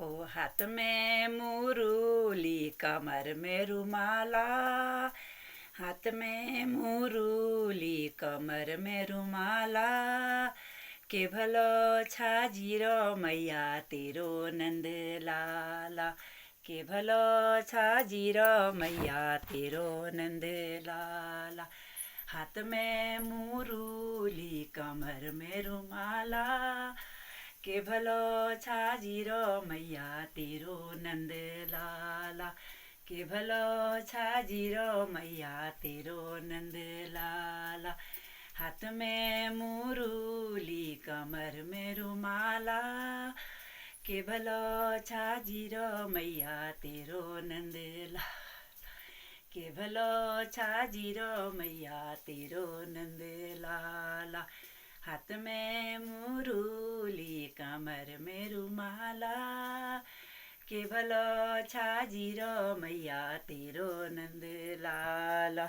ओ हाथ में मुरली कमर में रुमाला, हाथ में मुरली कमर में रुमाला, के भलो छाजिरो मैया तेरो नंद लाला, के भलो छाजिरो मैया तेरो नंद लाला। हाथ में मुरली कमर में रुमाला, के भलो छाजिरो मैया तेरो नंद लाला, के भलो छाजिरो मैया तेरो नंद लाला। हाथ में मुरली कमर में रुमाला, के भलो छाजिरो मैया तेरो नंद लाला, के भलो छाजिरो मैया तेरो नंद लाला। हाथ में मुरली कमर में रुमाला, के भलो छाजिरो मैया तेरो नंद लाला।